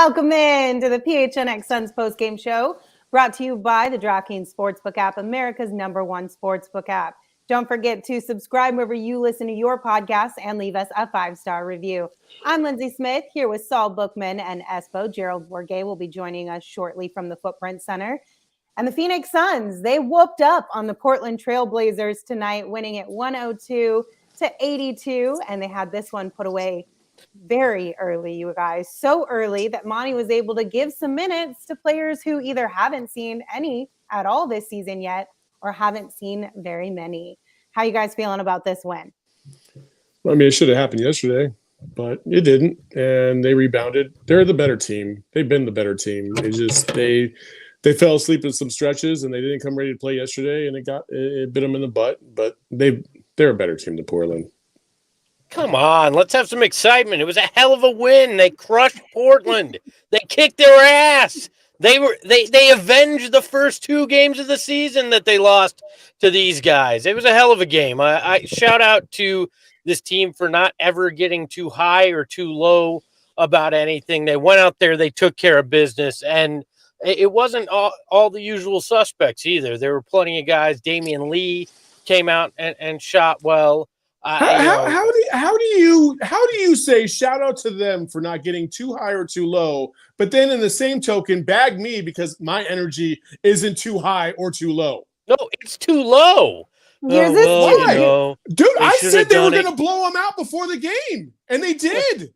Welcome in to the PHNX Suns postgame show, brought to you by the DraftKings Sportsbook app, America's #1 sportsbook app. Don't forget to subscribe wherever you listen to your podcasts and leave us a 5-star review. I'm Lindsey Smith here with Saul, Bookman, and Espo. Gerald Bourguet will be joining us shortly from the Footprint Center. And the Phoenix Suns, they whooped up on the Portland Trail Blazers tonight, winning at 102-82, and they had this one put away very early, you guys. So early that Monty was able to give some minutes to players who either haven't seen any at all this season yet or haven't seen very many. How you guys feeling about this win? I mean, it should have happened yesterday, but it didn't, and they rebounded. They're the better team. They've been the better team. They fell asleep in some stretches, and they didn't come ready to play yesterday, and it bit them in the butt. But they're a better team than Portland. Come on, let's have some excitement. It was a hell of a win. They crushed Portland. They kicked their ass. They avenged the first 2 games of the season that they lost to these guys. It was a hell of a game. I shout out to this team for not ever getting too high or too low about anything. They went out there, they took care of business, and it wasn't all the usual suspects either. There were plenty of guys. Damian Lee came out and shot well. How do you say shout out to them for not getting too high or too low, but then in the same token bag me because my energy isn't too high or too low? No, it's too low. Here's Dude, I said they were going to blow them out before the game, and they did.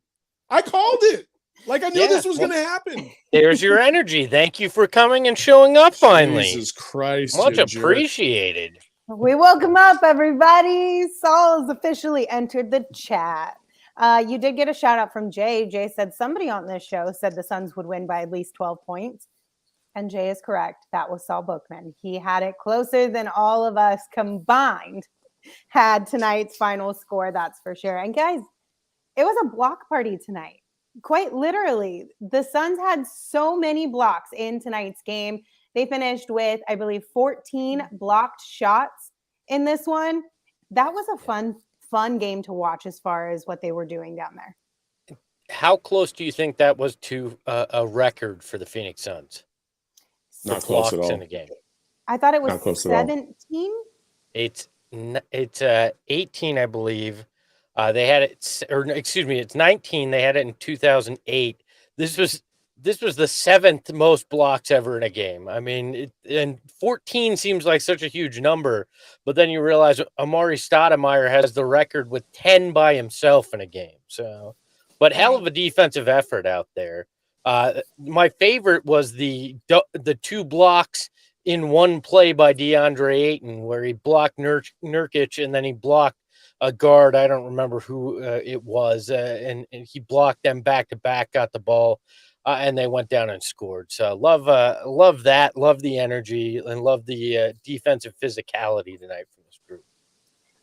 I called it. Like I knew this was going to happen. There's your energy. Thank you for coming and showing up finally. Jesus Christ. Much appreciated. We welcome up everybody. Saul has officially entered the chat. You did get a shout out from Jay. Jay said somebody on this show said the Suns would win by at least 12 points. And Jay is correct. That was Saul Bookman. He had it closer than all of us combined had tonight's final score. That's for sure. And guys, it was a block party tonight. Quite literally. The Suns had so many blocks in tonight's game. They finished with, I believe, 14 blocked shots in this one. That was a fun game to watch as far as what they were doing down there. How close do you think that was to a record for the Phoenix Suns? Not close at all. In the game. I thought it was 17. It's 18, I believe. They had it, or excuse me, it's 19. They had it in 2008. This was the 7th most blocks ever in a game. I mean, and 14 seems like such a huge number, but then you realize Amari Stoudemire has the record with 10 by himself in a game. So, but hell of a defensive effort out there. My favorite was the 2 blocks in one play by DeAndre Ayton, where he blocked Nurkic and then he blocked a guard. I don't remember who it was, and he blocked them back to back, got the ball. And they went down and scored. So love that, love the energy, and love the defensive physicality tonight from this group.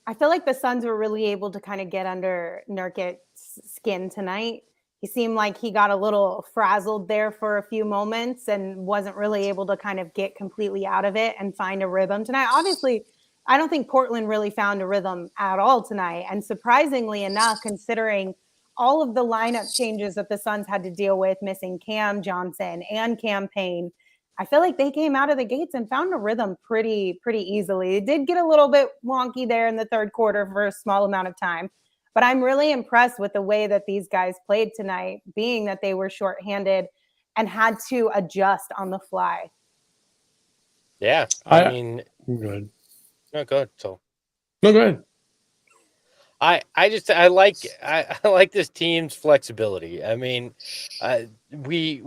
I feel like the Suns were really able to kind of get under Nurkic's skin tonight. He seemed like he got a little frazzled there for a few moments and wasn't really able to kind of get completely out of it and find a rhythm tonight. Obviously, I don't think Portland really found a rhythm at all tonight. And surprisingly enough, considering all of the lineup changes that the Suns had to deal with, missing Cam Johnson and Cam Payne, I feel like they came out of the gates and found a rhythm pretty easily. It did get a little bit wonky there in the third quarter for a small amount of time, but I'm really impressed with the way that these guys played tonight, being that they were shorthanded and had to adjust on the fly. Yeah, I mean, go ahead. No, go ahead. So, no, go ahead. I like this team's flexibility. I mean, we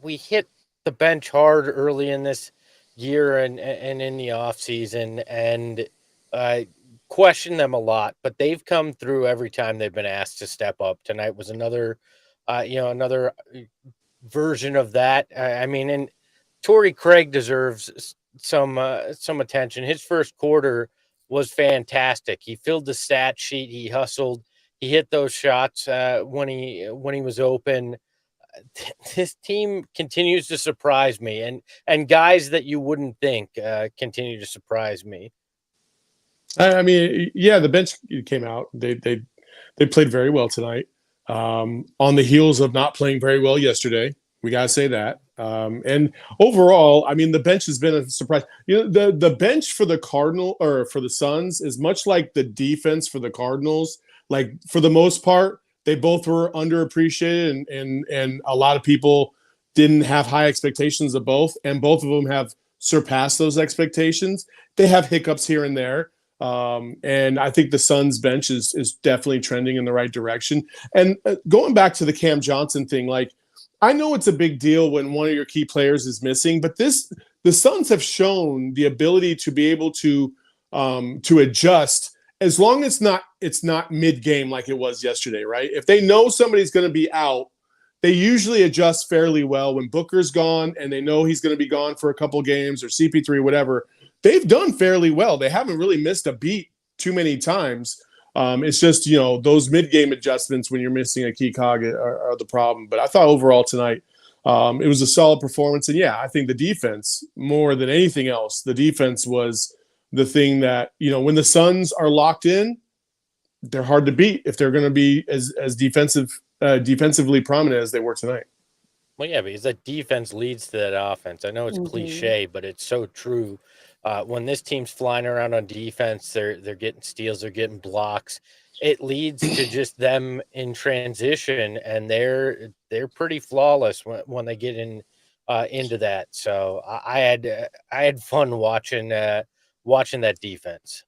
hit the bench hard early in this year and in the off season, and question them a lot, but they've come through every time they've been asked to step up. Tonight was another version of that. I mean, and Torrey Craig deserves some attention. His first quarter was fantastic. He filled the stat sheet. He hustled. He hit those shots when he was open. This team continues to surprise me, and guys that you wouldn't think continue to surprise me. I mean, yeah, the bench came out. They played very well tonight. on the heels of not playing very well yesterday. We got to say that. And overall, I mean, the bench has been a surprise. You know, the bench for the for the Suns is much like the defense for the Cardinals. Like, for the most part, they both were underappreciated, and a lot of people didn't have high expectations of both, and both of them have surpassed those expectations. They have hiccups here and there. And I think the Suns bench is definitely trending in the right direction. And going back to the Cam Johnson thing, like, I know it's a big deal when one of your key players is missing, but the Suns have shown the ability to be able to adjust as long as it's not mid-game like it was yesterday, right? If they know somebody's going to be out, they usually adjust fairly well. When Booker's gone and they know he's going to be gone for a couple games, or CP3, whatever, they've done fairly well. They haven't really missed a beat too many times. It's just, you know, those mid-game adjustments when you're missing a key cog are the problem. But I thought overall tonight it was a solid performance. And, yeah, I think the defense, more than anything else, the defense was the thing that, you know, when the Suns are locked in, they're hard to beat if they're going to be as defensively prominent as they were tonight. Well, yeah, because that defense leads to that offense. I know it's cliche, but it's so true. When this team's flying around on defense, they're getting steals, they're getting blocks. It leads to just them in transition, and they're pretty flawless when they get into that. So I had fun watching that defense.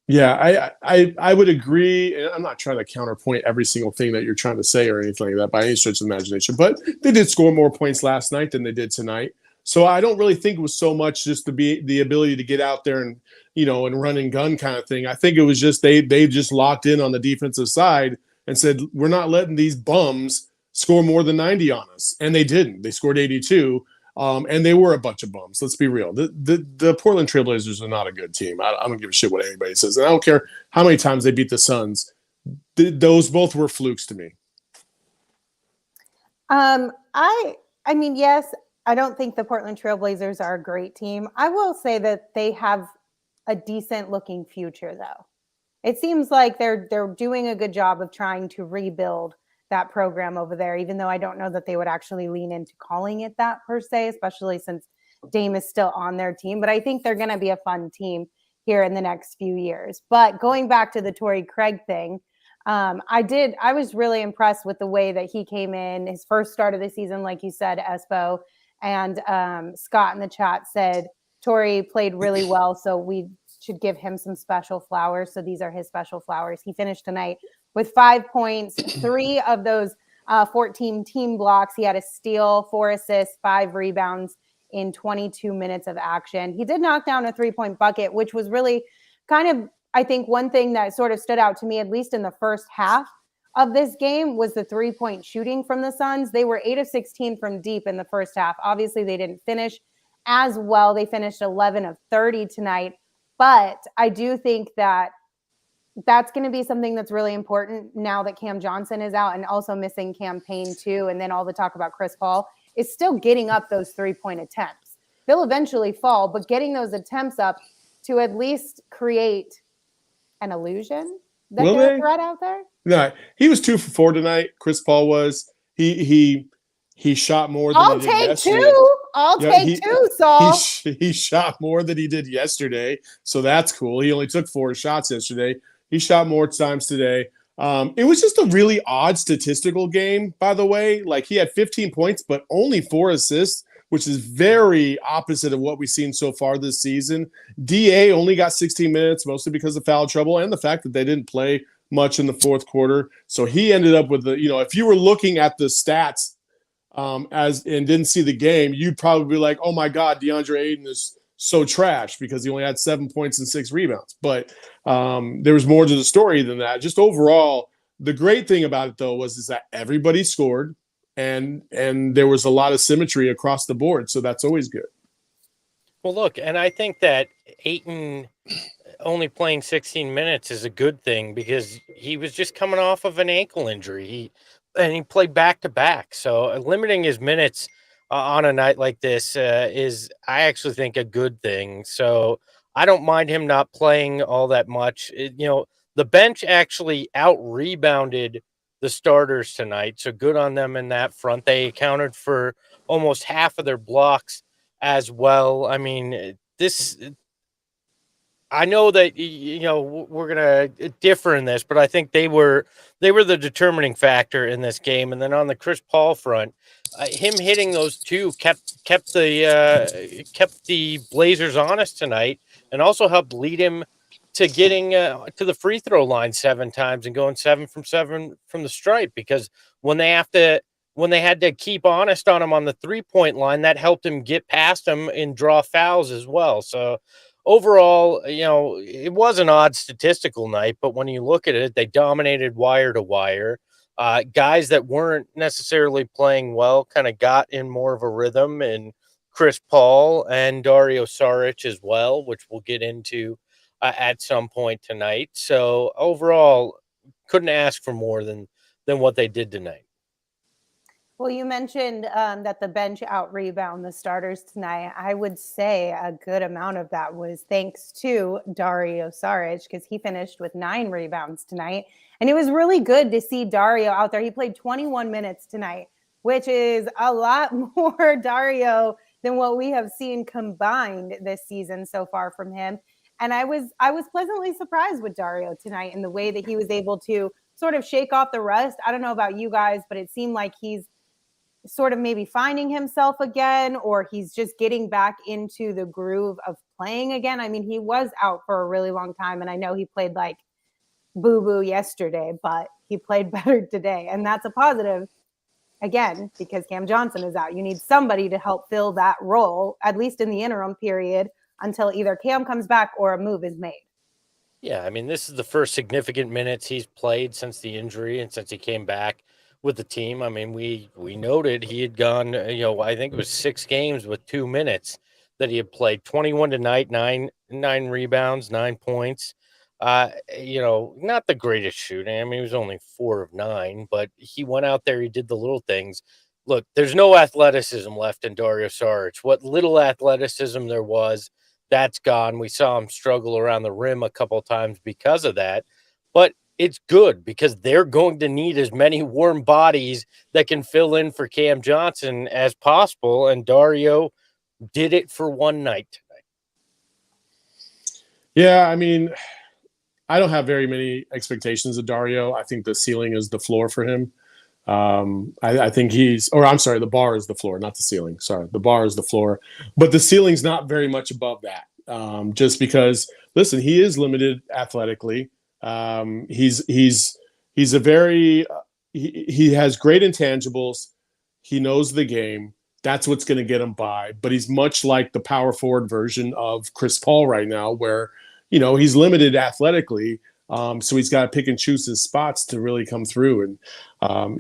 Yeah, I would agree. And I'm not trying to counterpoint every single thing that you're trying to say or anything like that by any stretch of the imagination, but they did score more points last night than they did tonight. So I don't really think it was so much just the ability to get out there and, you know, and run and gun kind of thing. I think it was just they just locked in on the defensive side and said, we're not letting these bums score more than 90 on us. And they didn't. They scored 82. And they were a bunch of bums. Let's be real. The Portland Trailblazers are not a good team. I don't give a shit what anybody says. And I don't care how many times they beat the Suns. Those both were flukes to me. I mean, yes, I don't think the Portland Trailblazers are a great team. I will say that they have a decent looking future, though. It seems like they're doing a good job of trying to rebuild that program over there, even though I don't know that they would actually lean into calling it that per se, especially since Dame is still on their team. But I think they're going to be a fun team here in the next few years. But going back to the Torrey Craig thing, I was really impressed with the way that he came in his first start of the season, like you said, Espo. And Scott in the chat said Torrey played really well, so we should give him some special flowers. So these are his special flowers. He finished tonight with 5 points, 3 of those 14 team blocks. He had a steal, 4 assists, 5 rebounds in 22 minutes of action. He did knock down a 3-point bucket, which was really kind of, I think, one thing that sort of stood out to me, at least in the first half of this game, was the 3-point shooting from the Suns. They were 8 of 16 from deep in the first half. Obviously, they didn't finish as well. They finished 11 of 30 tonight. But I do think that that's going to be something that's really important now that Cam Johnson is out, and also missing Cam Payne too. And then all the talk about Chris Paul is still getting up those 3-point attempts. They'll eventually fall, but getting those attempts up to at least create an illusion that they're a threat out there. No, he was 2 for 4 tonight. Chris Paul was. He shot more than he did yesterday. I'll take two, Saul. He shot more than he did yesterday, so that's cool. He only took 4 shots yesterday. He shot more times today. It was just a really odd statistical game, by the way. Like, he had 15 points, but only 4 assists, which is very opposite of what we've seen so far this season. DA only got 16 minutes, mostly because of foul trouble and the fact that they didn't play much in the fourth quarter. So he ended up with if you were looking at the stats and didn't see the game, you'd probably be like, oh my God, DeAndre Ayton is so trash because he only had 7 points and 6 rebounds. But there was more to the story than that. Just overall, the great thing about it, though, is that everybody scored and there was a lot of symmetry across the board. So that's always good. Well, look, and I think that Ayton only playing 16 minutes is a good thing because he was just coming off of an ankle injury. He played back-to-back. So limiting his minutes on a night like this is, I actually think, a good thing. So I don't mind him not playing all that much. The bench actually out-rebounded the starters tonight. So good on them in that front. They accounted for almost half of their blocks as well. I mean, I know that we're gonna differ in this, but I think they were the determining factor in this game. And then on the Chris Paul front, him hitting those two kept the Blazers honest tonight, and also helped lead him to getting to the free throw line 7 times and going 7 from 7 from the stripe. Because when they had to keep honest on him on the 3-point line, that helped him get past him and draw fouls as well. So overall, it was an odd statistical night, but when you look at it, they dominated wire to wire. Guys that weren't necessarily playing well kind of got in more of a rhythm, and Chris Paul and Dario Saric as well, which we'll get into at some point tonight. So overall, couldn't ask for more than what they did tonight. Well, you mentioned that the bench out rebound the starters tonight. I would say a good amount of that was thanks to Dario Saric, because he finished with 9 rebounds tonight. And it was really good to see Dario out there. He played 21 minutes tonight, which is a lot more Dario than what we have seen combined this season so far from him. And I was pleasantly surprised with Dario tonight in the way that he was able to sort of shake off the rust. I don't know about you guys, but it seemed like he's sort of maybe finding himself again, or he's just getting back into the groove of playing again. I mean, he was out for a really long time, and I know he played like boo-boo yesterday, but he played better today, and that's a positive. Again, because Cam Johnson is out. You need somebody to help fill that role, at least in the interim period, until either Cam comes back or a move is made. Yeah, I mean, this is the first significant minutes he's played since the injury and since he came back with the team. I mean, we noted he had gone, I think it was 6 games with 2 minutes that he had played. 21 tonight, 9 rebounds, 9 points. Not the greatest shooting. I mean, he was only 4 of 9, but he went out there, he did the little things. Look, there's no athleticism left in Dario Saric. What little athleticism there was, that's gone. We saw him struggle around the rim a couple of times because of that. But it's good because they're going to need as many warm bodies that can fill in for Cam Johnson as possible. And Dario did it for one night tonight. Yeah, I mean, I don't have very many expectations of Dario. I think the ceiling is the floor for him. I think the bar is the floor, not the ceiling. Sorry, the bar is the floor, but the ceiling's not very much above that. Just because, listen, he is limited athletically. He has great intangibles. He knows the game. That's what's going to get him by. But he's much like the power forward version of Chris Paul right now, where he's limited athletically. So he's got to pick and choose his spots to really come through. And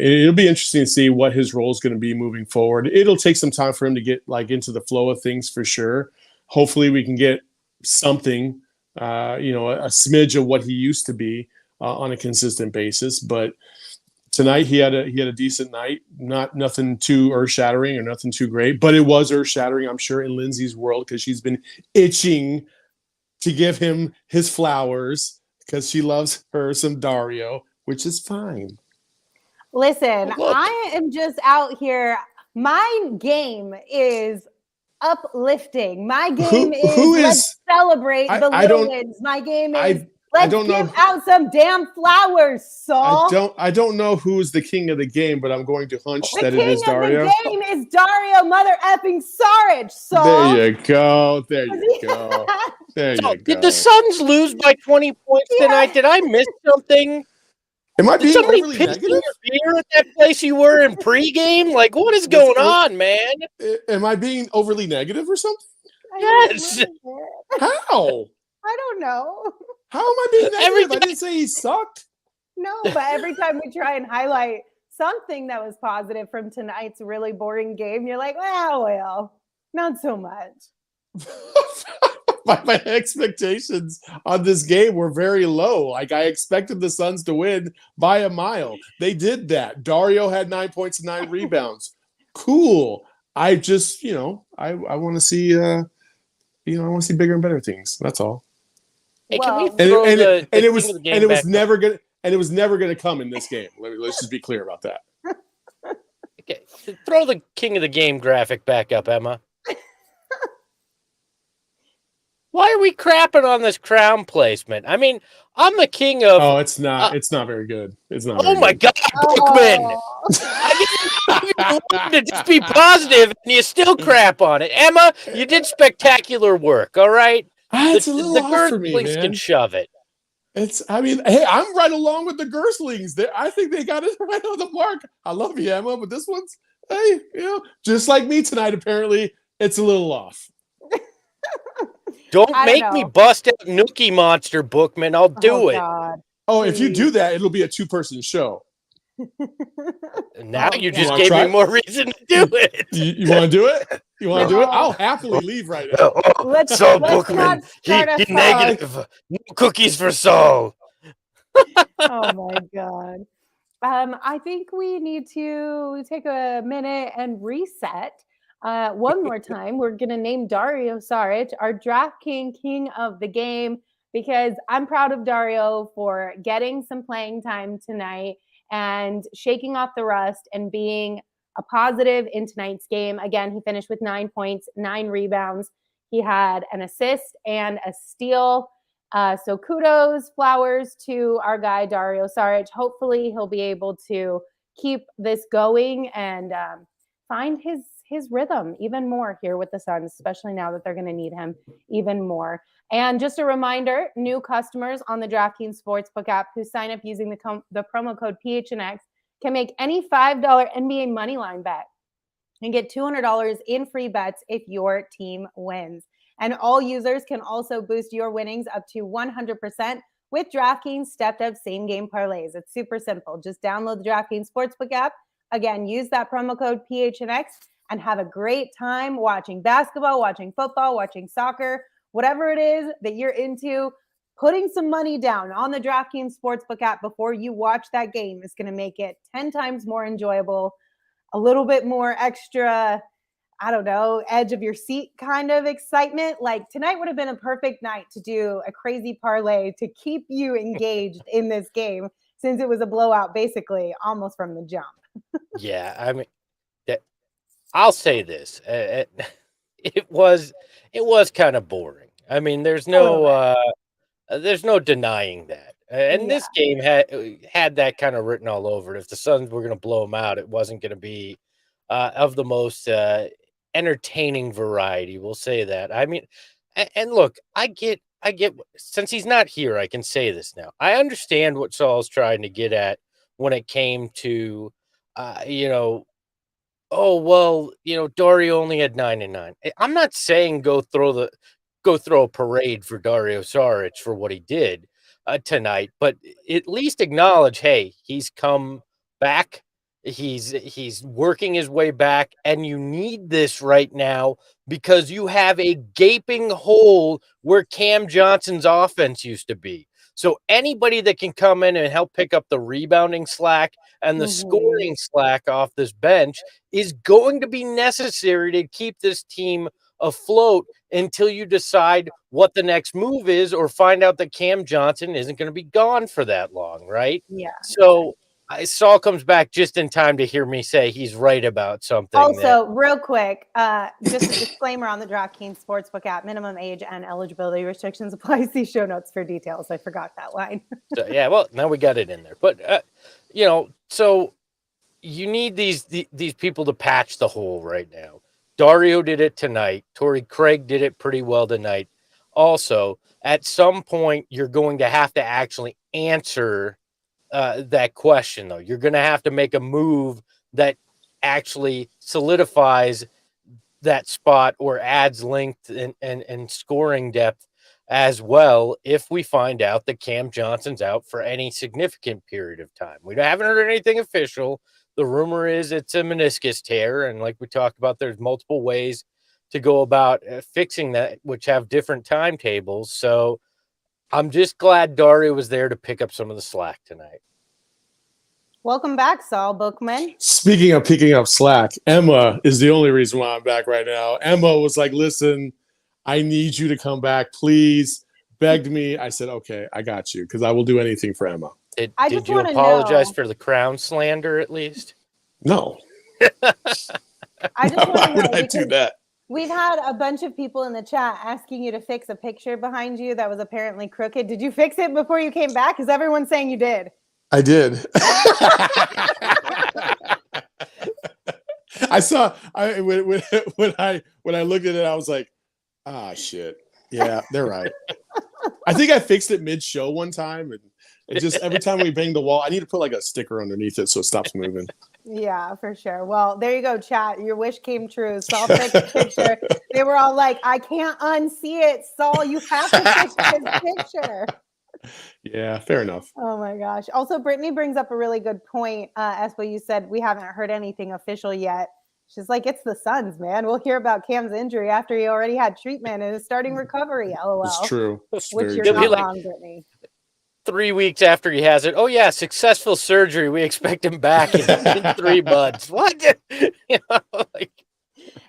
it'll be interesting to see what his role is going to be moving forward. It'll take some time for him to get into the flow of things for sure. Hopefully we can get something, a smidge of what he used to be on a consistent basis. But tonight he had a decent night, nothing too earth-shattering or nothing too great, but it was earth-shattering, I'm sure, in Lindsey's world, because she's been itching to give him his flowers, because she loves her some Dario, which is fine. Listen, I am just out here. My game is uplifting. My game let's celebrate the little wins. My game is let's give out some damn flowers, Saul. I don't know who is the king of the game, but I'm going to hunch that it is Dario. The game is Dario mother effing Saric, Saul. There you go. There you go. There you go. Did the Suns lose by 20 points tonight? Did I miss something? Am I being overly negative? Beer at that place you were in pregame? Like, what is going on, man? Am I being overly negative or something? Yes. How? I don't know. How am I being negative? I didn't say he sucked. No, but every time we try and highlight something that was positive from tonight's really boring game, you're like, well, not so much. My expectations on this game were very low. Like, I expected the Suns to win by a mile. They did that. Dario had 9 points and 9 rebounds. Cool. I just, I want to see, I want to see bigger and better things. That's all. Hey, it was never gonna. and it was never going to come in this game. Let's just be clear about that. Okay. Throw the king of the game graphic back up, Emma. Why are we crapping on this crown placement? I mean, I'm the king of. Oh, it's not. It's not very good. It's not. Oh my God, Bookman! I didn't to just be positive, and you still crap on it. Emma, you did spectacular work. All right, it's a little off for me, Gerthlings man. can shove it. I mean, hey, I'm right along with the Gerthlings. I think they got it right on the mark. I love you, Emma, but this one's, hey, just like me tonight. Apparently, it's a little off. Don't make me bust out Nookie Monster, Bookman. I'll do it. God. Oh, if you do that, it'll be a 2-person show. Now you just gave me more reason to do it. You want to do it? You want to do it? I'll happily leave right now. Saul Bookman, he negative. No cookies for Saul. Oh my God. I think we need to take a minute and reset. One more time, we're going to name Dario Saric our DraftKings King of the Game, because I'm proud of Dario for getting some playing time tonight and shaking off the rust and being a positive in tonight's game. Again, he finished with 9 points, 9 rebounds. He had an assist and a steal. So kudos, flowers to our guy, Dario Saric. Hopefully he'll be able to keep this going and find his rhythm even more here with the Suns, especially now that they're going to need him even more. And just a reminder, new customers on the DraftKings Sportsbook app who sign up using the promo code PHNX can make any $5 NBA moneyline bet and get $200 in free bets if your team wins. And all users can also boost your winnings up to 100% with DraftKings stepped-up same-game parlays. It's super simple. Just download the DraftKings Sportsbook app. Again, use that promo code PHNX and have a great time watching basketball, watching football, watching soccer, whatever it is that you're into. Putting some money down on the DraftKings Sportsbook app before you watch that game is going to make it 10 times more enjoyable, a little bit more extra, I don't know, edge of your seat kind of excitement. Like tonight would have been a perfect night to do a crazy parlay to keep you engaged in this game, since it was a blowout basically almost from the jump. Yeah, I mean, I'll say this. It was kind of boring. I mean, there's no denying that. And this game had that kind of written all over it. If the Suns were going to blow them out, it wasn't going to be of the most entertaining variety. We'll say that. I mean, and look, I get. Since he's not here, I can say this now. I understand what Saul's trying to get at when it came to, oh, well, Dario only had 9 and 9. I'm not saying go throw a parade for Dario Saric for what he did tonight, but at least acknowledge, hey, he's come back. He's working his way back, and you need this right now because you have a gaping hole where Cam Johnson's offense used to be. So anybody that can come in and help pick up the rebounding slack and the scoring slack off this bench is going to be necessary to keep this team afloat until you decide what the next move is or find out that Cam Johnson isn't going to be gone for that long, right? Yeah. So Saul comes back just in time to hear me say he's right about something. Also, real quick, just a disclaimer on the DraftKings Sportsbook app: minimum age and eligibility restrictions apply. See show notes for details. I forgot that line. So, yeah, well, now we got it in there. But so you need these people to patch the hole right now. Dario did it tonight. Torrey Craig did it pretty well tonight. Also, at some point, you're going to have to actually answer that question, though. You're going to have to make a move that actually solidifies that spot or adds length and scoring depth as well if we find out that Cam Johnson's out for any significant period of time. We haven't heard anything official. The rumor is it's a meniscus tear, and like we talked about, there's multiple ways to go about fixing that, which have different timetables. So I'm just glad Dario was there to pick up some of the slack tonight. Welcome back, Saul Bookman. Speaking of picking up slack, Emma is the only reason why I'm back right now. Emma was like, listen, I need you to come back, please. Begged me. I said, okay, I got you, because I will do anything for Emma. I Did just you want to apologize know. for the crown slander at least? No. I just want Why to would know I do because that? we've had a bunch of people in the chat asking you to fix a picture behind you that was apparently crooked. Did you fix it before you came back? Because everyone's saying you did. I did. When I looked at it, I was like, ah, shit. Yeah, they're right. I think I fixed it mid-show one time, and it just every time we bang the wall, I need to put like a sticker underneath it so it stops moving. Yeah, for sure. Well, there you go, chat. Your wish came true. Saul fixed the picture. They were all like, I can't unsee it. Saul, you have to fix this picture. Yeah, fair enough. Oh my gosh. Also, Brittany brings up a really good point. Espo, you said we haven't heard anything official yet. She's like, it's the Suns, man. We'll hear about Cam's injury after he already had treatment and is starting recovery. LOL. It's true. It's Which very you're He'll true. be not like- wrong, Brittany. 3 weeks after he has it, oh yeah, successful surgery. We expect him back in 3 months. What? You know, like,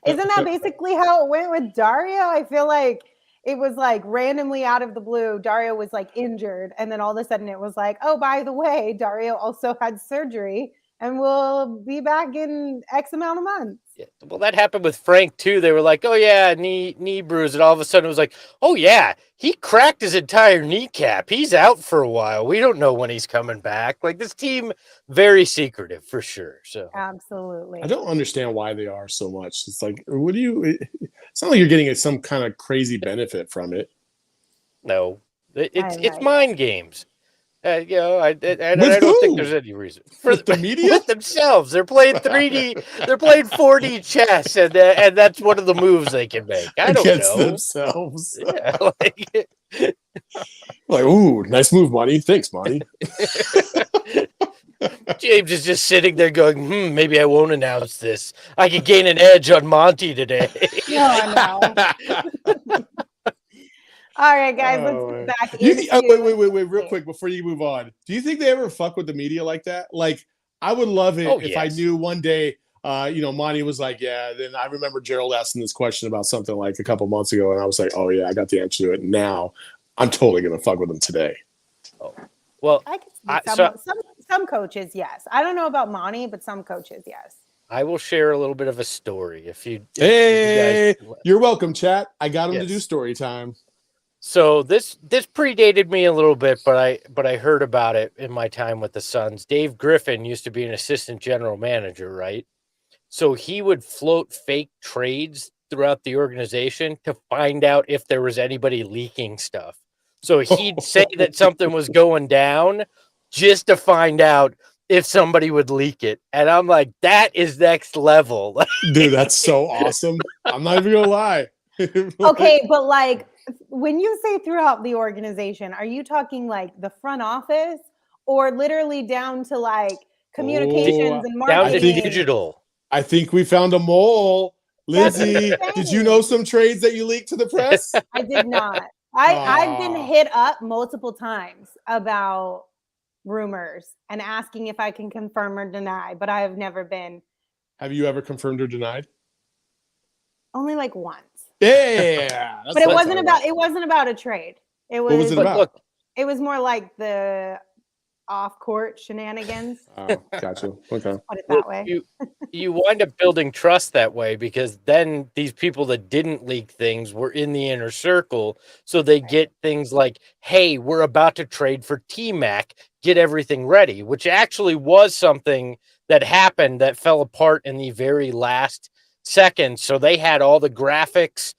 Isn't that basically how it went with Dario? I feel like it was like randomly out of the blue, Dario was like injured. And then all of a sudden it was like, oh, by the way, Dario also had surgery and will be back in X amount of months. yeah. Well, that happened with Frank too. They were like, oh yeah, knee bruise, and all of a sudden it was like, oh yeah, he cracked his entire kneecap. He's out for a while. We don't know when he's coming back. Like this team, very secretive for sure. So Absolutely. I don't understand why they are so much. It's like, what do you? It's not like you're getting some kind of crazy benefit from it. no, it's right. mind games. You know, I don't who? think there's any reason With the media? with themselves. They're playing 3D. They're playing 4D chess, and that's one of the moves they can make. I don't Against know. themselves. Yeah, like, Like, ooh, nice move, Monty. Thanks, Monty. James is just sitting there going, maybe I won't announce this. I could gain an edge on Monty today. No. All right, guys, let's get back into Wait, real quick before you move on. Do you think they ever fuck with the media like that? Like, I would love it if I knew one day, Monty was like, yeah. Then I remember Gerald asking this question about something like a couple months ago, and I was like, oh yeah, I got the answer to it. Now I'm totally gonna fuck with them today. Oh, well, I could see some coaches, yes. I don't know about Monty, but some coaches, yes. I will share a little bit of a story. If you Hey, you're welcome, chat. I got him to Yes. do story time. So this predated me a little bit, but I heard about it in my time with the Suns. Dave Griffin used to be an assistant general manager, right? So he would float fake trades throughout the organization to find out if there was anybody leaking stuff. So he'd say that something was going down just to find out if somebody would leak it. And I'm like, that is next level. Dude, that's so awesome. I'm not even gonna lie. Okay, but like when you say throughout the organization, are you talking like the front office or literally down to like communications and down marketing? to digital. I think we found a mole. Lindsey, did you know some trades that you leaked to the press? I did not. I've been hit up multiple times about rumors and asking if I can confirm or deny, but I have never been. Have you ever confirmed or denied? Only like once. Yeah, But it wasn't about a trade. It was, what was it about? Look, it was more like the off-court shenanigans. Oh, gotcha. Okay. Put it that way. You wind up building trust that way because then these people that didn't leak things were in the inner circle. So they get things like, hey, we're about to trade for T-Mac. Get everything ready, which actually was something that happened that fell apart in the very last second. So they had all the graphics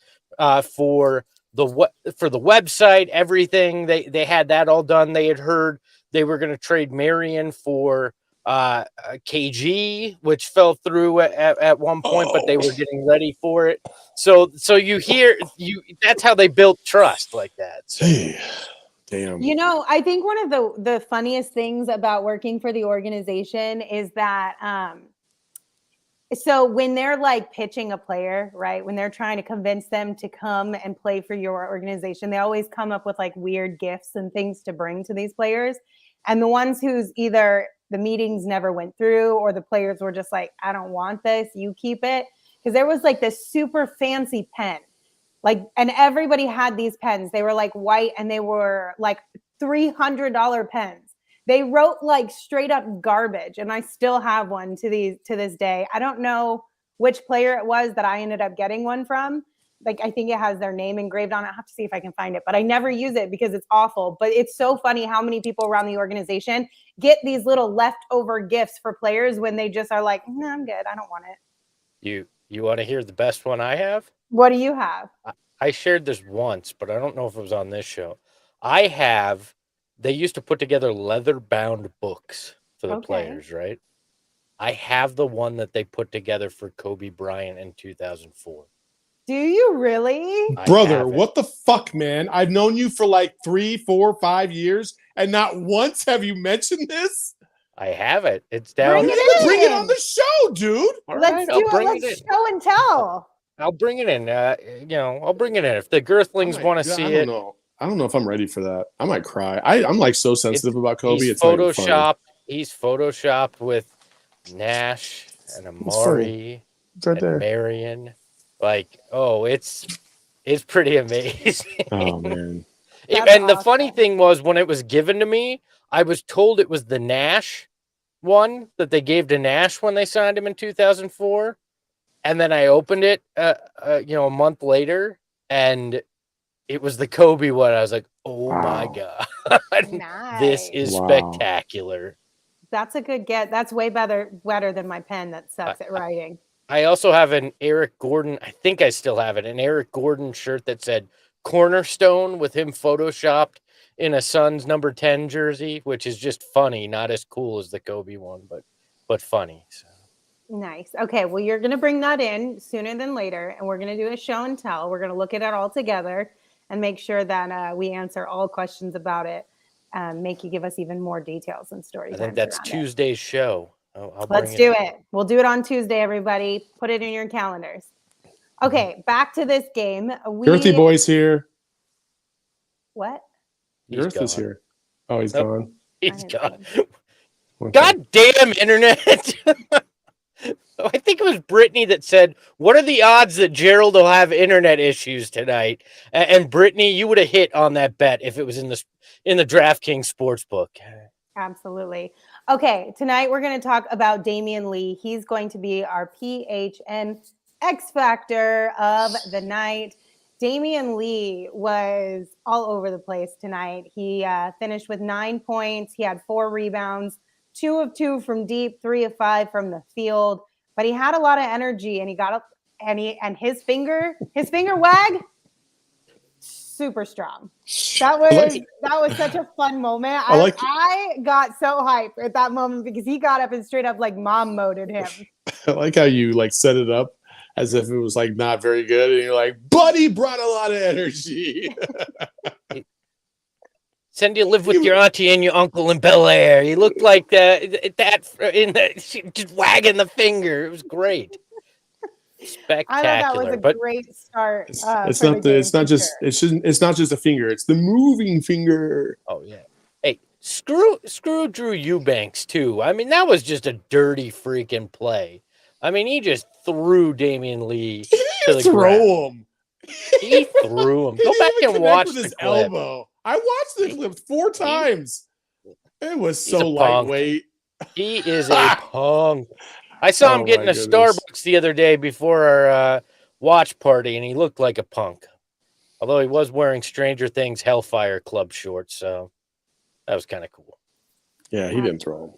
for the website, everything. They had that all done. They had heard they were going to trade Marion for KG, which fell through at one point, but they were getting ready for it. So that's how they built trust like that. So. Damn. You know, I think one of the funniest things about working for the organization is that so when they're like pitching a player, right, when they're trying to convince them to come and play for your organization, they always come up with like weird gifts and things to bring to these players. And the ones whose either the meetings never went through or the players were just like, I don't want this, you keep it. Because there was like this super fancy pen. Like, and everybody had these pens. They were like white and they were like $300 pens. They wrote like straight up garbage, and I still have one to this day. I don't know which player it was that I ended up getting one from. Like, I think it has their name engraved on it. I'll have to see if I can find it, but I never use it because it's awful. But it's so funny how many people around the organization get these little leftover gifts for players when they just are like, no, I'm good. I don't want it. You want to hear the best one I have? What do you have? I shared this once, but I don't know if it was on this show. They used to put together leather-bound books for the players, right? I have the one that they put together for Kobe Bryant in 2004. Do you really? Brother, what the fuck, man? I've known you for like 3, 4, 5 years, and not once have you mentioned this? I have it. It's down. Bring it on the show, dude. Let's do it. Let's show and tell. I'll bring it in. I'll bring it in. If the Girthlings want to see it. I don't know if I'm ready for that. I might cry. I'm like so sensitive about Kobe. He's photoshopped. He's photoshopped with Nash and Amari right there. Marion. Like, it's pretty amazing. Oh man. And the funny thing was, when it was given to me, I was told it was the Nash one that they gave to Nash when they signed him in 2004. And then I opened it, a month later, and it was the Kobe one. I was like, oh my God. Nice. This is spectacular. That's a good get. That's way better than my pen that sucks at writing. I also have an Eric Gordon. I think I still have it. An Eric Gordon shirt that said Cornerstone with him photoshopped in a Suns number 10 jersey, which is just funny. Not as cool as the Kobe one, but funny. So. Nice. Okay. Well, you're going to bring that in sooner than later, and we're going to do a show and tell. We're going to look at it all together and make sure that we answer all questions about it. Make you give us even more details and stories. I think that's Tuesday's show. Let's do it. We'll do it on Tuesday, everybody. Put it in your calendars. Okay, back to this game. Gerthy boy's here. What? Gerth is here. Oh, he's gone. He's gone. Okay. God damn internet. I think it was Brittany that said, what are the odds that Gerald will have internet issues tonight? And Brittany, you would have hit on that bet if it was in the DraftKings Sportsbook. Absolutely. Okay, tonight we're going to talk about Damian Lee. He's going to be our PHNX-Factor of the night. Damian Lee was all over the place tonight. He finished with 9 points. He had 4 rebounds, 2 of 2 from deep, 3 of 5 from the field. But he had a lot of energy, and he got up, and his finger wag, super strong. That was such a fun moment. I got so hyped at that moment because he got up and straight up like mom moded him. I like how you like set it up as if it was like not very good, and you're like, buddy brought a lot of energy. Send you live with your auntie and your uncle in Bel Air. He looked like just wagging the finger. It was great. Spectacular. I thought that was a great start. It's not just a finger. It's the moving finger. Oh yeah. Hey, screw Drew Eubanks too. I mean, that was just a dirty freaking play. I mean, he just threw Damian Lee to the ground. He threw him. Go back and watch the clip. Elbow. I watched the clip 4 times. It was so lightweight. He is a punk. I saw him getting a Starbucks the other day before our watch party, and he looked like a punk. Although he was wearing Stranger Things Hellfire Club shorts, so that was kind of cool. Yeah, he didn't throw him.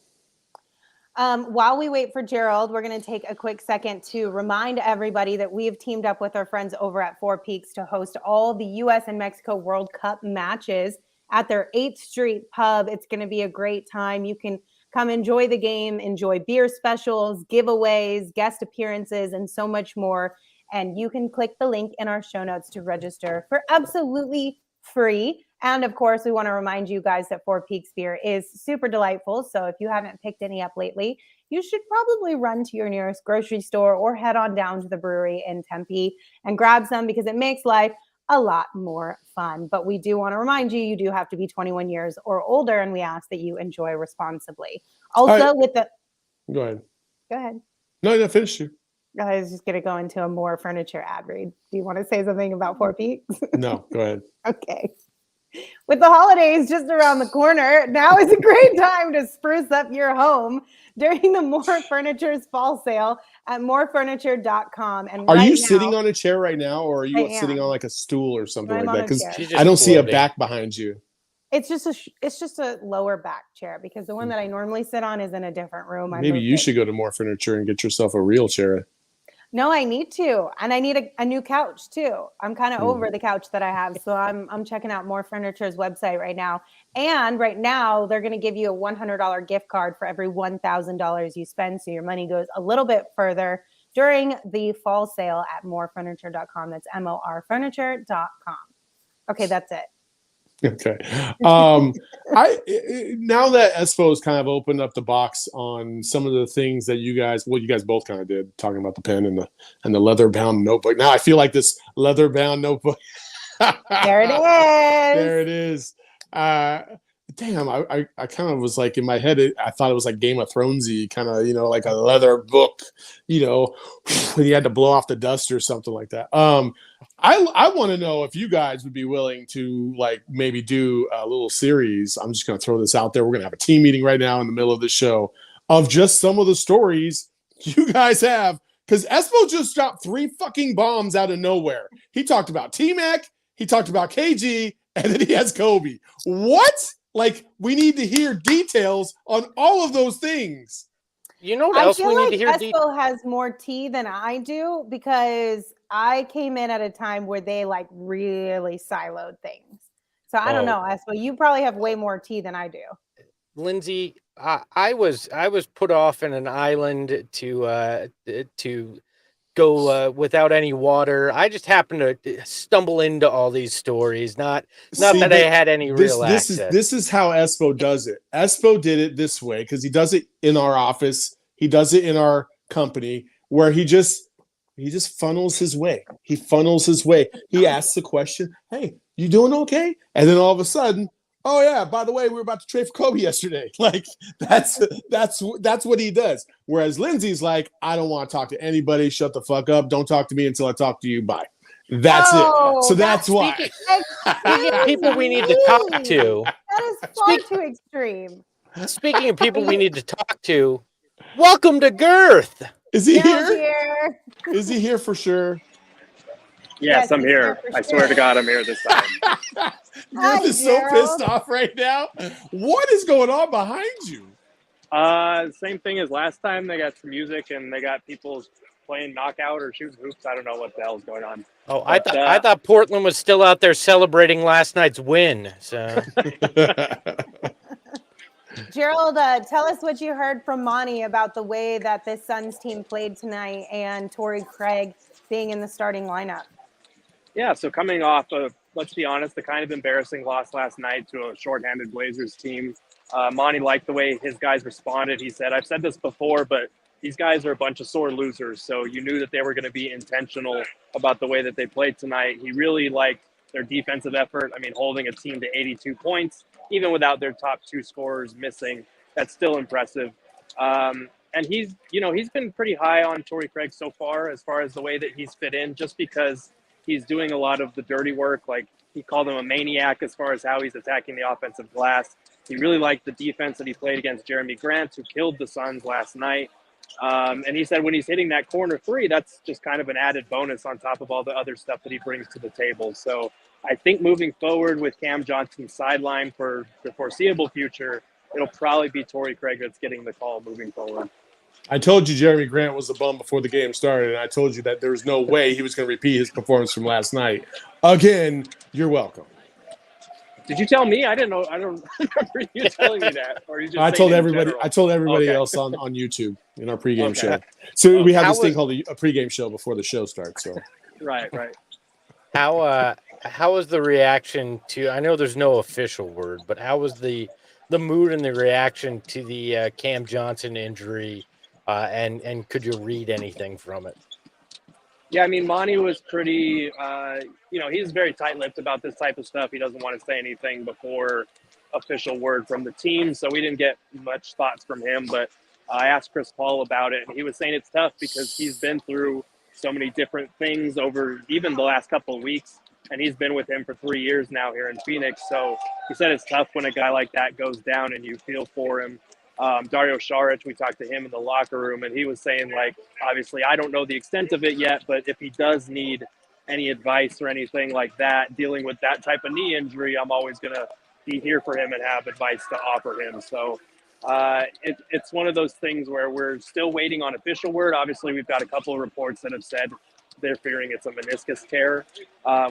While we wait for Gerald, we're going to take a quick second to remind everybody that we have teamed up with our friends over at Four Peaks to host all the U.S. and Mexico World Cup matches at their 8th Street pub. It's going to be a great time. You can come enjoy the game, enjoy beer specials, giveaways, guest appearances, and so much more. And you can click the link in our show notes to register for absolutely free. And of course, we want to remind you guys that Four Peaks beer is super delightful. So if you haven't picked any up lately, you should probably run to your nearest grocery store or head on down to the brewery in Tempe and grab some, because it makes life a lot more fun. But we do want to remind you, you do have to be 21 years or older, and we ask that you enjoy responsibly. Also, Go ahead. Go ahead. No, finish you. I was just going to go into a more furniture ad read. Do you want to say something about Four Peaks? No, go ahead. Okay. With the holidays just around the corner, now is a great time to spruce up your home during the More Furniture's fall sale at morefurniture.com. And Are right you now, sitting on a chair right now, or are I you sitting am. on like a stool or something I'm like on that? a Because chair. She's just I don't see a floating. back behind you. It's just a lower back chair because the one that I normally sit on is in a different room. I Maybe moved you it. should go to More Furniture and get yourself a real chair. No, I need to, and I need a new couch too. I'm kind of over the couch that I have, so I'm checking out More Furniture's website right now. And right now, they're going to give you a $100 gift card for every $1,000 you spend, so your money goes a little bit further during the fall sale at morefurniture.com. That's morfurniture.com. Okay, that's it. Okay. Now that Espo's kind of opened up the box on some of the things that you guys both kind of did, talking about the pen and the leather bound notebook. Now I feel like this leather bound notebook. There it is. There it is. Damn, I kind of was like in my head, I thought it was like Game of Thronesy, kind of, like a leather book, when you had to blow off the dust or something like that. I want to know if you guys would be willing to like maybe do a little series. I'm just going to throw this out there. We're going to have a team meeting right now in the middle of the show of just some of the stories you guys have, because Espo just dropped 3 fucking bombs out of nowhere. He talked about T-Mac, he talked about KG, and then he has Kobe. What? Like, we need to hear details on all of those things. You know what else we need to hear? Espo has more tea than I do because I came in at a time where they like really siloed things. So I don't know, Espo. You probably have way more tea than I do. Lindsey, I was put off in an island to go without any water. I just happened to stumble into all these stories. Not that I had any real access. This is how Espo does it. Espo did it this way because he does it in our office. He does it in our company where he just funnels his way. He funnels his way. He asks the question, "Hey, you doing okay?" And then all of a sudden, "Oh yeah, by the way, we were about to trade for Kobe yesterday." Like that's what he does. Whereas Lindsey's like, "I don't want to talk to anybody. Shut the fuck up. Don't talk to me until I talk to you. Bye." That's it. So that's why. Speaking of people we need to talk to. That is far too extreme. Speaking of people we need to talk to, welcome to Gerth. Is he Gerald's here? Is he here for sure? Yes, I'm here. I swear to God, I'm here this time. Gerth is so pissed off right now. What is going on behind you? Same thing as last time. They got some music and they got people playing knockout or shooting hoops. I don't know what the hell is going on. Oh, I thought Portland was still out there celebrating last night's win. So, Gerald, tell us what you heard from Monty about the way that this Suns team played tonight and Torrey Craig being in the starting lineup. Yeah, so coming off of, let's be honest, the kind of embarrassing loss last night to a shorthanded Blazers team, Monty liked the way his guys responded. He said, "I've said this before, but these guys are a bunch of sore losers, so you knew that they were going to be intentional about the way that they played tonight." He really liked their defensive effort. I mean, holding a team to 82 points, even without their top 2 scorers missing, that's still impressive. And he's been pretty high on Torrey Craig so far as the way that he's fit in, just because he's doing a lot of the dirty work. Like, he called him a maniac as far as how he's attacking the offensive glass. He really liked the defense that he played against Jerami Grant, who killed the Suns last night. And he said when he's hitting that corner 3, that's just kind of an added bonus on top of all the other stuff that he brings to the table. So I think moving forward with Cam Johnson sideline for the foreseeable future, it'll probably be Torrey Craig that's getting the call moving forward. I told you Jerami Grant was a bum before the game started, and I told you that there was no way he was going to repeat his performance from last night. Again, you're welcome. Did you tell me? I didn't know. I don't remember you telling me that. Or you just I told everybody. general? I told everybody Okay. else on YouTube in our pregame show. So we have this thing called a pregame show before the show starts. So Right. how was the reaction to? I know there's no official word, but how was the mood and the reaction to the Cam Johnson injury? And could you read anything from it? Yeah, I mean, Monty was pretty, he's very tight-lipped about this type of stuff. He doesn't want to say anything before official word from the team, so we didn't get much thoughts from him. But I asked Chris Paul about it, and he was saying it's tough because he's been through so many different things over even the last couple of weeks. and he's been with him for 3 years now here in Phoenix. So he said it's tough when a guy like that goes down and you feel for him. Dario Saric, we talked to him in the locker room, and he was saying, like, obviously I don't know the extent of it yet, but if he does need any advice or anything like that, dealing with that type of knee injury, I'm always going to be here for him and have advice to offer him. So it's one of those things where we're still waiting on official word. Obviously, we've got a couple of reports that have said they're fearing it's a meniscus tear,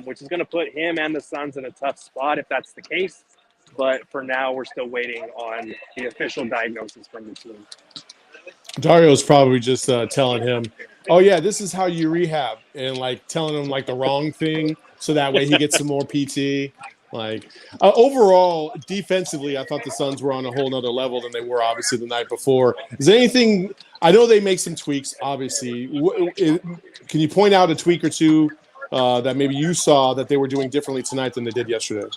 which is going to put him and the Suns in a tough spot if that's the case. But for now, we're still waiting on the official diagnosis from the team. Dario's probably just telling him, oh, yeah, this is how you rehab, and like telling him like the wrong thing so that way he gets some more PT. Like overall, defensively, I thought the Suns were on a whole nother level than they were obviously the night before. Is there anything – I know they make some tweaks, obviously. Can you point out a tweak or two that maybe you saw that they were doing differently tonight than they did yesterday?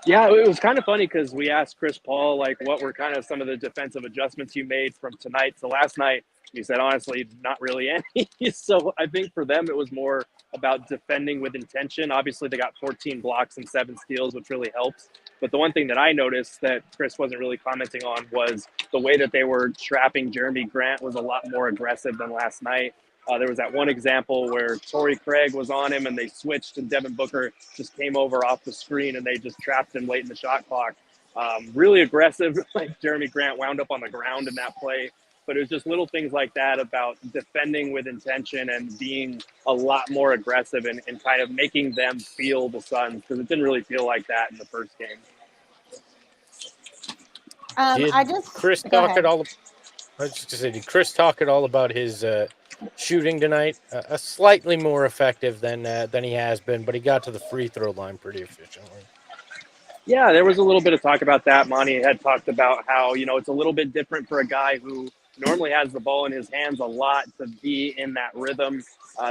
Yeah, it was kind of funny because we asked Chris Paul, like, what were kind of some of the defensive adjustments you made from tonight to last night. He said, honestly, not really any. So I think for them, it was more about defending with intention. Obviously, they got 14 blocks and 7 steals, which really helps. But the one thing that I noticed that Chris wasn't really commenting on was the way that they were trapping Jerami Grant was a lot more aggressive than last night. There was that one example where Torrey Craig was on him and they switched and Devin Booker just came over off the screen and they just trapped him late in the shot clock. Really aggressive. Like Jerami Grant wound up on the ground in that play. But it was just little things like that about defending with intention and being a lot more aggressive and kind of making them feel the Suns, because it didn't really feel like that in the first game. Did Chris talk at all about his shooting tonight? Slightly more effective than he has been, but he got to the free throw line pretty efficiently. Yeah, there was a little bit of talk about that. Monty had talked about how, it's a little bit different for a guy who normally has the ball in his hands a lot to be in that rhythm,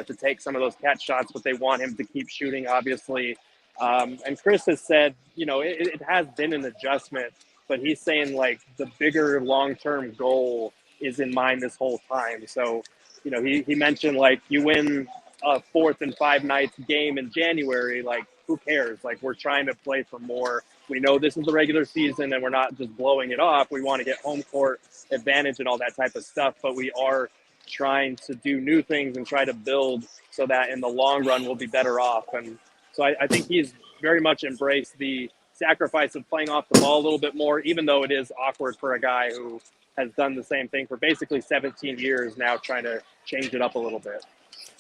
to take some of those catch shots, but they want him to keep shooting, obviously. And Chris has said, it has been an adjustment, but he's saying, like, the bigger long-term goal is in mind this whole time. So, he mentioned, like, you win a 4th and 5 nights game in January, like, who cares? Like, we're trying to play for more. We know this is the regular season and we're not just blowing it off. We want to get home court advantage and all that type of stuff, but we are trying to do new things and try to build so that in the long run we'll be better off. And so I think he's very much embraced the sacrifice of playing off the ball a little bit more, even though it is awkward for a guy who has done the same thing for basically 17 years now, trying to change it up a little bit.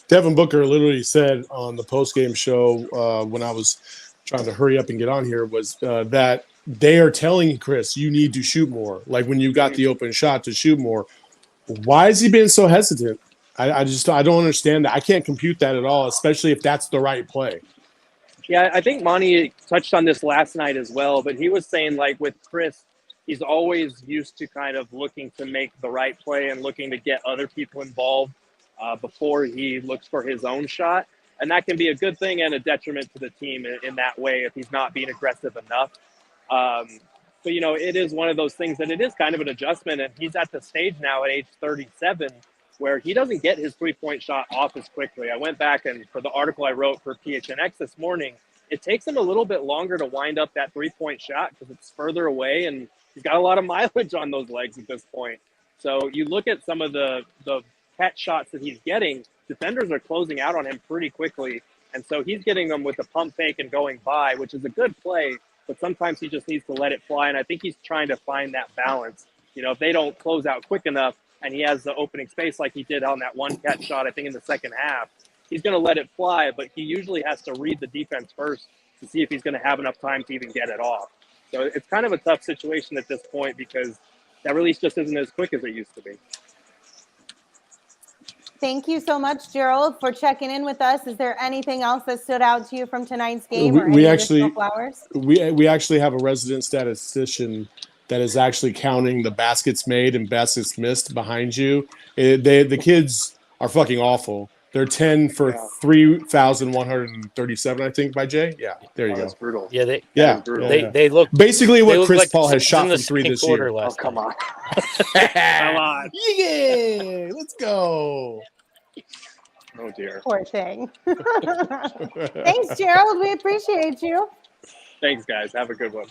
Devin Booker literally said on the postgame show when I was trying to hurry up and get on here was that they are telling Chris, you need to shoot more. Like when you got the open shot to shoot more. Why is he being so hesitant? I don't understand that. I can't compute that at all, especially if that's the right play. Yeah, I think Monty touched on this last night as well, but he was saying, like, with Chris, he's always used to kind of looking to make the right play and looking to get other people involved before he looks for his own shot. And that can be a good thing and a detriment to the team in that way if he's not being aggressive enough. But, it is one of those things that it is kind of an adjustment. And he's at the stage now at age 37 where he doesn't get his three-point shot off as quickly. I went back and for the article I wrote for PHNX this morning, it takes him a little bit longer to wind up that three-point shot because it's further away and he's got a lot of mileage on those legs at this point. So you look at some of the catch shots that he's getting, defenders are closing out on him pretty quickly. And so he's getting them with the pump fake and going by, which is a good play, but sometimes he just needs to let it fly. And I think he's trying to find that balance. If they don't close out quick enough and he has the opening space like he did on that one catch shot, I think in the second half, he's going to let it fly, but he usually has to read the defense first to see if he's going to have enough time to even get it off. So it's kind of a tough situation at this point because that release just isn't as quick as it used to be. Thank you so much, Gerald, for checking in with us. Is there anything else that stood out to you from tonight's game or any additional flowers? We actually have a resident statistician that is actually counting the baskets made and baskets missed behind you. The kids are fucking awful. They're 10 for 3,137, I think, by Jay. Yeah, there you go. That's brutal. Yeah, they look basically what Chris like Paul has shot from three this year. Oh, come on. Come on. Yeah, let's go. Oh dear. Poor thing. Thanks, Gerald. We appreciate you. Thanks, guys. Have a good one.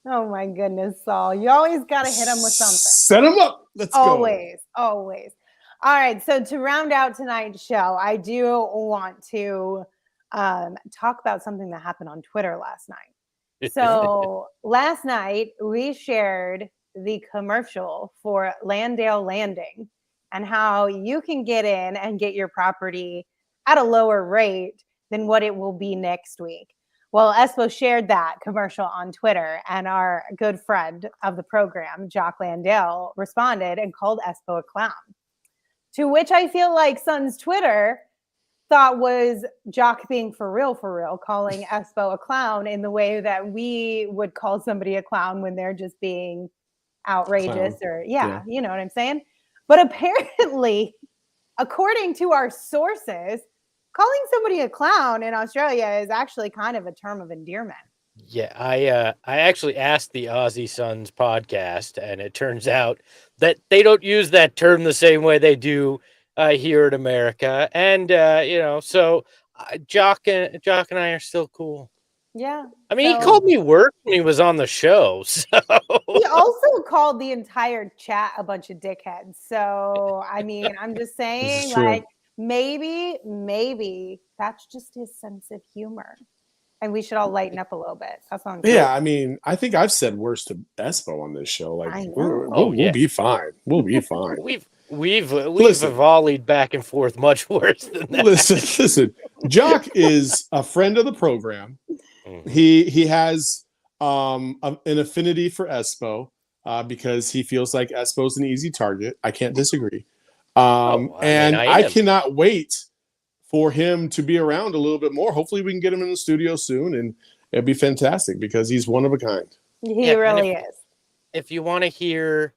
Oh my goodness, Saul. You always got to hit him with something. Set him up. Let's go. Always. All right. So to round out tonight's show, I do want to talk about something that happened on Twitter last night. So last night we shared the commercial for Landale Landing and how you can get in and get your property at a lower rate than what it will be next week. Well, Espo shared that commercial on Twitter, and our good friend of the program, Jock Landale, responded and called Espo a clown. To which I feel like Sun's Twitter thought was Jock being for real, calling Espo a clown in the way that we would call somebody a clown when they're just being outrageous or you know what I'm saying? But apparently, according to our sources, calling somebody a clown in Australia is actually kind of a term of endearment. Yeah, I actually asked the Aussie Sons podcast, and it turns out that they don't use that term the same way they do here in America. And so Jock and I are still cool. Yeah. I mean, he called me worse when he was on the show. So he also called the entire chat a bunch of dickheads. So I mean, I'm just saying, like, maybe that's just his sense of humor. And we should all lighten up a little bit. That's what I'm saying. Yeah, I mean, I think I've said worse to Espo on this show. Like, we'll be fine. We'll be fine. We've volleyed back and forth much worse than that. Listen. Jock is a friend of the program. Mm-hmm. He has an affinity for Espo because he feels like Espo's an easy target. I can't disagree. I cannot wait for him to be around a little bit more. Hopefully we can get him in the studio soon, and it'd be fantastic because he's one of a kind. He really is. If you want to hear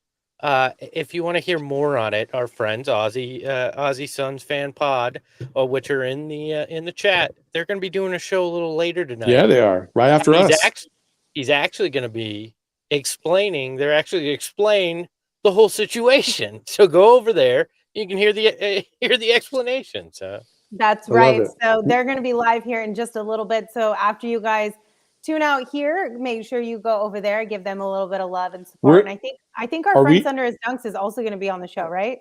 more on it, our friends Aussie Sons Fan Pod, which are in the chat, they're going to be doing a show a little later tonight. Yeah, they are right after us. He's actually going to be explaining. They're actually going to explain the whole situation. So go over there. You can hear the explanation. So that's right. So they're going to be live here in just a little bit. So after you guys tune out here, make sure you go over there, give them a little bit of love and support. And I think our friend Thunder His Dunks is also going to be on the show, right?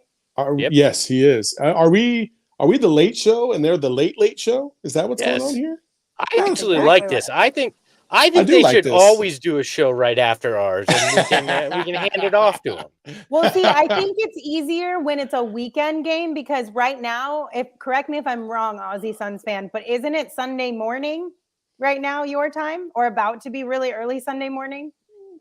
Yes, he is. Are we the late show and they're the late show? Is that what's going on here? I actually like this. I think they should always do a show right after ours, and we can hand it off to them. Well, see, I think it's easier when it's a weekend game because right now, correct me if I'm wrong, Aussie Suns fan, but isn't it Sunday morning right now, your time, or about to be really early Sunday morning?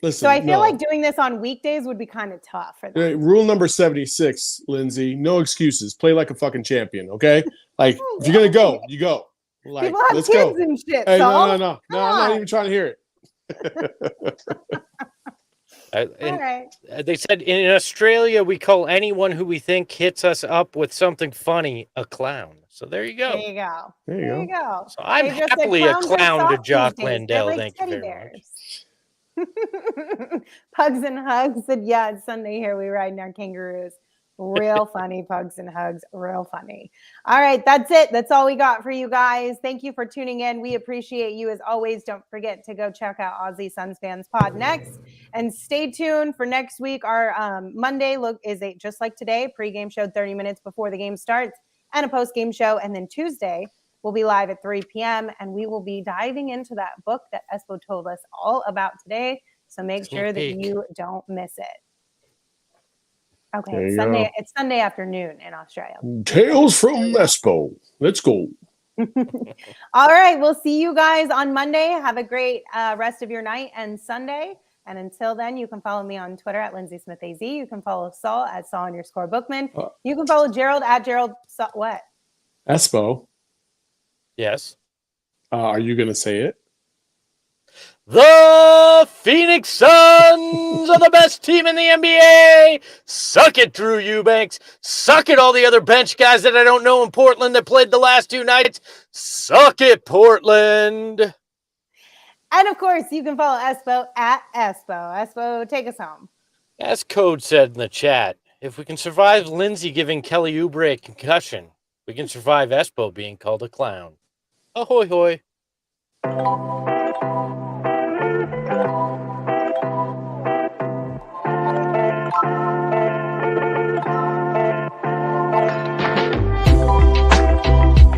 Listen, so I feel like doing this on weekdays would be kind of tough for them. Rule number 76, Lindsey, no excuses. Play like a fucking champion, okay? Like, if you're going to go, you go. Like, people have let's kids go. And shit. Hey, Saul. No, I'm not even trying to hear it. All right. They said in Australia we call anyone who we think hits us up with something funny a clown. So there you go. There you go. So I'm happily a clown to Jock Landale. Thank you very much. Pugs and Hugs said, yeah, it's Sunday here. We ride in our kangaroos. Real funny, Pugs and Hugs. Real funny. All right, that's it. That's all we got for you guys. Thank you for tuning in. We appreciate you as always. Don't forget to go check out Aussie Suns Fans Pod next. And stay tuned for next week. Our Monday is just like today, pregame show 30 minutes before the game starts and a postgame show. And then Tuesday, we'll be live at 3 p.m. and we will be diving into that book that Espo told us all about today. So make sure that you don't miss it. Okay, it's Sunday afternoon in Australia. Tales from Espo. Let's go. All right, we'll see you guys on Monday. Have a great rest of your night and Sunday. And until then, you can follow me on Twitter at Lindsey Smith AZ. You can follow Saul at Saul_Bookman. You can follow Gerald at Gerald. What? Espo. Yes. Are you going to say it? The Phoenix Suns are the best team in the NBA. Suck it, Drew Eubanks. Suck it, all the other bench guys that I don't know in Portland that played the last 2 nights. Suck it, Portland. And, of course, you can follow Espo at Espo. Espo, take us home. As Code said in the chat, If we can survive Lindsey giving Kelly Oubre a concussion, we can survive Espo being called a clown. Ahoy hoy.